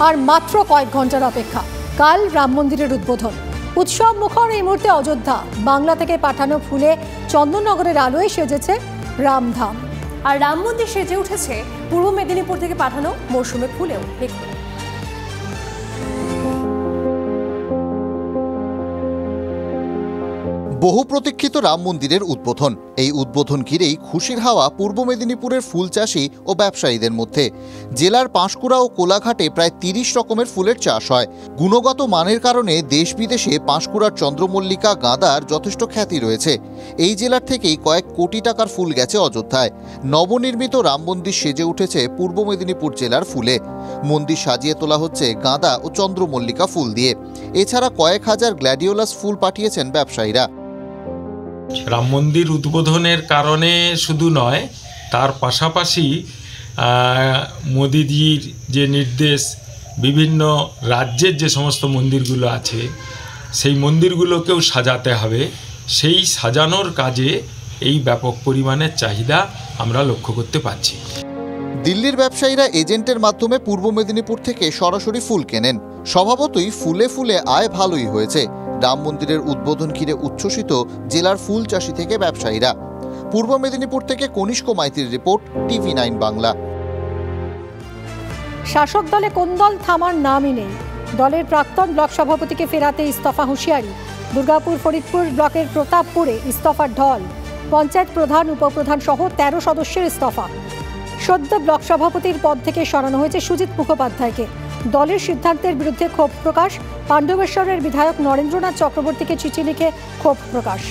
আর মাত্র কয়েক ঘন্টার অপেক্ষা, কাল রাম মন্দিরের উদ্বোধন। উৎসব মুখর এই মুহূর্তে অযোধ্যা। বাংলা থেকে পাঠানো ফুলে চন্দননগরের আলোয় সেজেছে রামধাম। আর রাম মন্দির সেজে উঠেছে পূর্ব মেদিনীপুর থেকে পাঠানো মৌসুমী ফুলেও। দেখুন, বহু প্রতীক্ষিত রাম মন্দিরের উদ্বোধন। এই উদ্বোধন ঘিরেই খুশির হাওয়া পূর্ব মেদিনীপুরের ফুল চাষি ও ব্যবসায়ীদের মধ্যে। জেলার পাঁশকুড়া ও কোলাঘাটে প্রায় ৩০ রকমের ফুলের চাষ হয়। গুণগত মানের কারণে দেশ বিদেশে পাঁশকুড়ার চন্দ্রমল্লিকা গাঁদার যথেষ্ট খ্যাতি রয়েছে। এই জেলার থেকেই কয়েক কোটি টাকার ফুল গেছে অযোধ্যায়। নবনির্মিত রাম মন্দির সেজে উঠেছে পূর্ব মেদিনীপুর জেলার ফুলে। মন্দির সাজিয়ে তোলা হচ্ছে গাঁদা ও চন্দ্রমল্লিকা ফুল দিয়ে। এছাড়া কয়েক হাজার গ্ল্যাডিওলাস ফুল পাঠিয়েছেন ব্যবসায়ীরা। রাম মন্দির উদ্বোধনের কারণে শুধু নয়, তার পাশাপাশি মোদিজির যে নির্দেশ, বিভিন্ন রাজ্যের যে সমস্ত মন্দিরগুলো আছে সেই মন্দিরগুলোকেও সাজাতে হবে, সেই সাজানোর কাজে এই ব্যাপক পরিমাণের চাহিদা আমরা লক্ষ্য করতে পারছি। দিল্লির ব্যবসায়ীরা এজেন্টের মাধ্যমে পূর্ব মেদিনীপুর থেকে সরাসরি ফুল কেনেন। স্বভাবতই ফুলে ফুলে আয় ভালোই হয়েছে। রাম মন্দিরের উদ্বোধন ঘিরে উচ্ছ্বসিত জেলার ফুল চাষি থেকে ব্যবসায়ীরা। পূর্ব মেদিনীপুর থেকে কনিষ্ক মাইতির রিপোর্ট, TV9 বাংলা। শাসক দলে কোন দল থামার নামই নেই। দলের প্রাক্তন ব্লক সভাপতিকে ফেরাতে ইস্তফা হুঁশিয়ারি। দুর্গাপুর ফরিদপুর ব্লকের প্রতাপপুরে ইস্তফার ঢল। পঞ্চায়েত প্রধান, উপপ্রধান সহ 13 সদস্যের ইস্তফা। সদ্য ব্লক সভাপতির পদ থেকে সরানো হয়েছে সুজিত মুখোপাধ্যায়কে। দলের সিদ্ধান্তের বিরুদ্ধে ক্ষোভ প্রকাশ। পাণ্ডবেশ্বরের বিধায়ক নরেন্দ্রনাথ চক্রবর্তীকে চিঠি লিখে ক্ষোভ প্রকাশ।